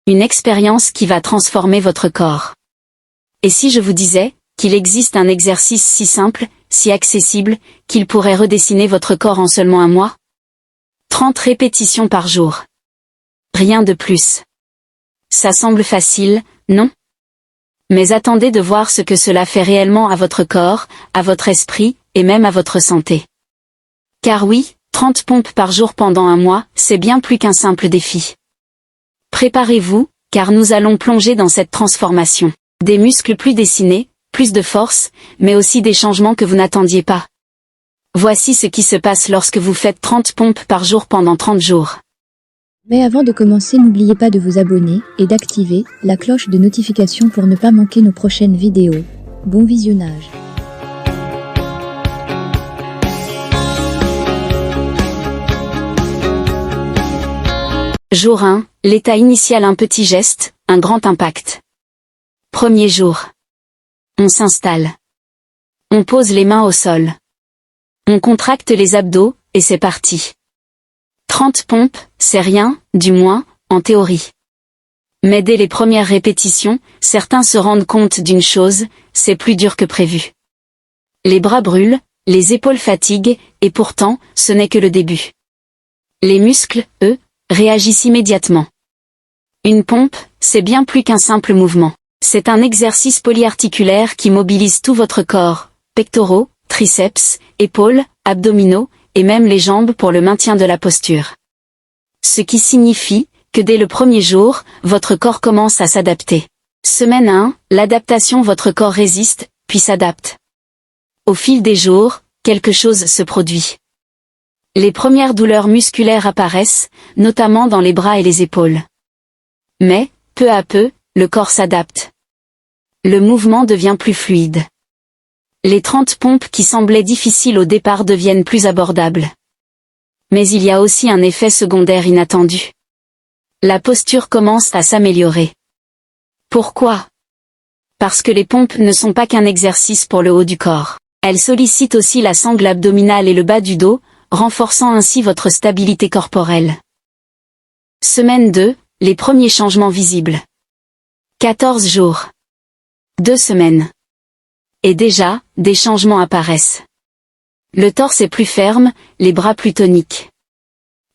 Une expérience qui va transformer votre corps. Et si je vous disais qu'il existe un exercice si simple, si accessible, qu'il pourrait redessiner votre corps en seulement un mois? 30 répétitions par jour. Rien de plus. Ça semble facile, non? Mais attendez de voir ce que cela fait réellement à votre corps, à votre esprit, et même à votre santé. Car oui, 30 pompes par jour pendant un mois, c'est bien plus qu'un simple défi. Préparez-vous, car nous allons plonger dans cette transformation. Des muscles plus dessinés, plus de force, mais aussi des changements que vous n'attendiez pas. Voici ce qui se passe lorsque vous faites 30 pompes par jour pendant 30 jours. Mais avant de commencer, n'oubliez pas de vous abonner et d'activer la cloche de notification pour ne pas manquer nos prochaines vidéos. Bon visionnage. Jour 1, l'état initial, un petit geste, un grand impact. Premier jour. On s'installe. On pose les mains au sol. On contracte les abdos, et c'est parti. 30 pompes, c'est rien, du moins, en théorie. Mais dès les premières répétitions, certains se rendent compte d'une chose, c'est plus dur que prévu. Les bras brûlent, les épaules fatiguent, et pourtant, ce n'est que le début. Les muscles, eux, réagissent immédiatement. Une pompe, c'est bien plus qu'un simple mouvement. C'est un exercice polyarticulaire qui mobilise tout votre corps, pectoraux, triceps, épaules, abdominaux, et même les jambes pour le maintien de la posture. Ce qui signifie que dès le premier jour, votre corps commence à s'adapter. Semaine 1, l'adaptation, votre corps résiste, puis s'adapte. Au fil des jours, quelque chose se produit. Les premières douleurs musculaires apparaissent, notamment dans les bras et les épaules. Mais, peu à peu, le corps s'adapte. Le mouvement devient plus fluide. Les 30 pompes qui semblaient difficiles au départ deviennent plus abordables. Mais il y a aussi un effet secondaire inattendu. La posture commence à s'améliorer. Pourquoi? Parce que les pompes ne sont pas qu'un exercice pour le haut du corps. Elles sollicitent aussi la sangle abdominale et le bas du dos, renforçant ainsi votre stabilité corporelle. Semaine 2, les premiers changements visibles. 14 jours. 2 semaines. Et déjà, des changements apparaissent. Le torse est plus ferme, les bras plus toniques.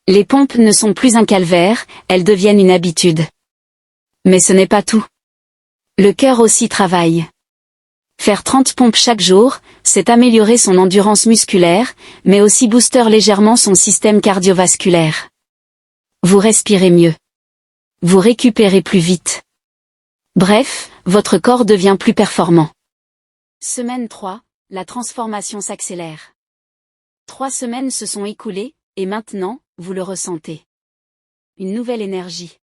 Les pompes ne sont plus un calvaire, elles deviennent une habitude. Mais ce n'est pas tout. Le cœur aussi travaille. Faire 30 pompes chaque jour, c'est améliorer son endurance musculaire, mais aussi booster légèrement son système cardiovasculaire. Vous respirez mieux. Vous récupérez plus vite. Bref, votre corps devient plus performant. Semaine 3, la transformation s'accélère. 3 semaines se sont écoulées, et maintenant, vous le ressentez. Une nouvelle énergie.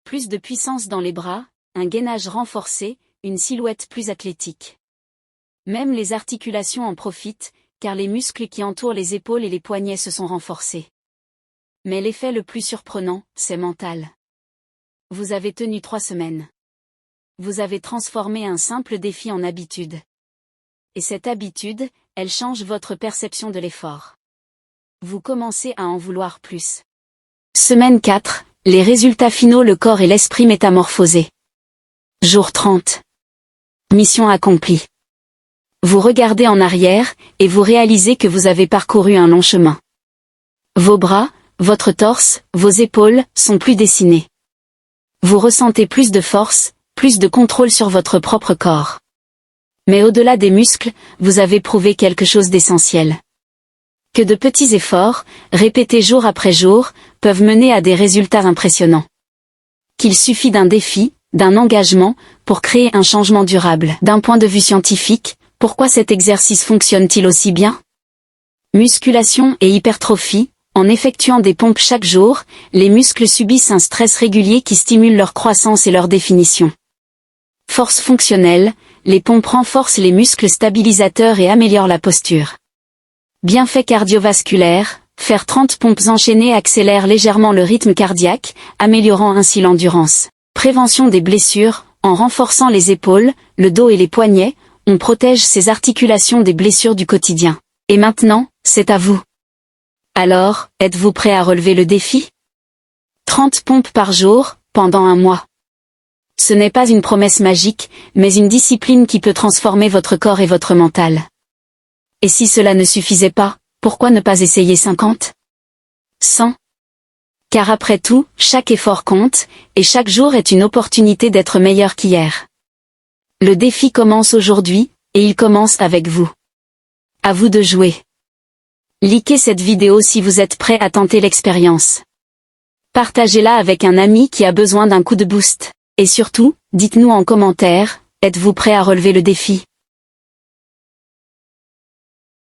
Plus de puissance dans les bras, un gainage renforcé, une silhouette plus athlétique. Même les articulations en profitent, car les muscles qui entourent les épaules et les poignets se sont renforcés. Mais l'effet le plus surprenant, c'est mental. Vous avez tenu 3 semaines. Vous avez transformé un simple défi en habitude. Et cette habitude, elle change votre perception de l'effort. Vous commencez à en vouloir plus. Semaine 4, les résultats finaux, le corps et l'esprit métamorphosés. Jour 30. Mission accomplie. Vous regardez en arrière, et vous réalisez que vous avez parcouru un long chemin. Vos bras, votre torse, vos épaules, sont plus dessinés. Vous ressentez plus de force, plus de contrôle sur votre propre corps. Mais au-delà des muscles, vous avez prouvé quelque chose d'essentiel. Que de petits efforts, répétés jour après jour, peuvent mener à des résultats impressionnants. Qu'il suffit d'un défi, d'un engagement, pour créer un changement durable. D'un point de vue scientifique, pourquoi cet exercice fonctionne-t-il aussi bien? Musculation et hypertrophie. En effectuant des pompes chaque jour, les muscles subissent un stress régulier qui stimule leur croissance et leur définition. Force fonctionnelle, les pompes renforcent les muscles stabilisateurs et améliorent la posture. Bienfait cardiovasculaire, faire 30 pompes enchaînées accélère légèrement le rythme cardiaque, améliorant ainsi l'endurance. Prévention des blessures, en renforçant les épaules, le dos et les poignets, on protège ces articulations des blessures du quotidien. Et maintenant, c'est à vous. Alors, êtes-vous prêt à relever le défi? 30 pompes par jour, pendant un mois. Ce n'est pas une promesse magique, mais une discipline qui peut transformer votre corps et votre mental. Et si cela ne suffisait pas, pourquoi ne pas essayer 50? 100? Car après tout, chaque effort compte, et chaque jour est une opportunité d'être meilleur qu'hier. Le défi commence aujourd'hui, et il commence avec vous. À vous de jouer. Likez cette vidéo si vous êtes prêt à tenter l'expérience. Partagez-la avec un ami qui a besoin d'un coup de boost. Et surtout, dites-nous en commentaire, êtes-vous prêt à relever le défi?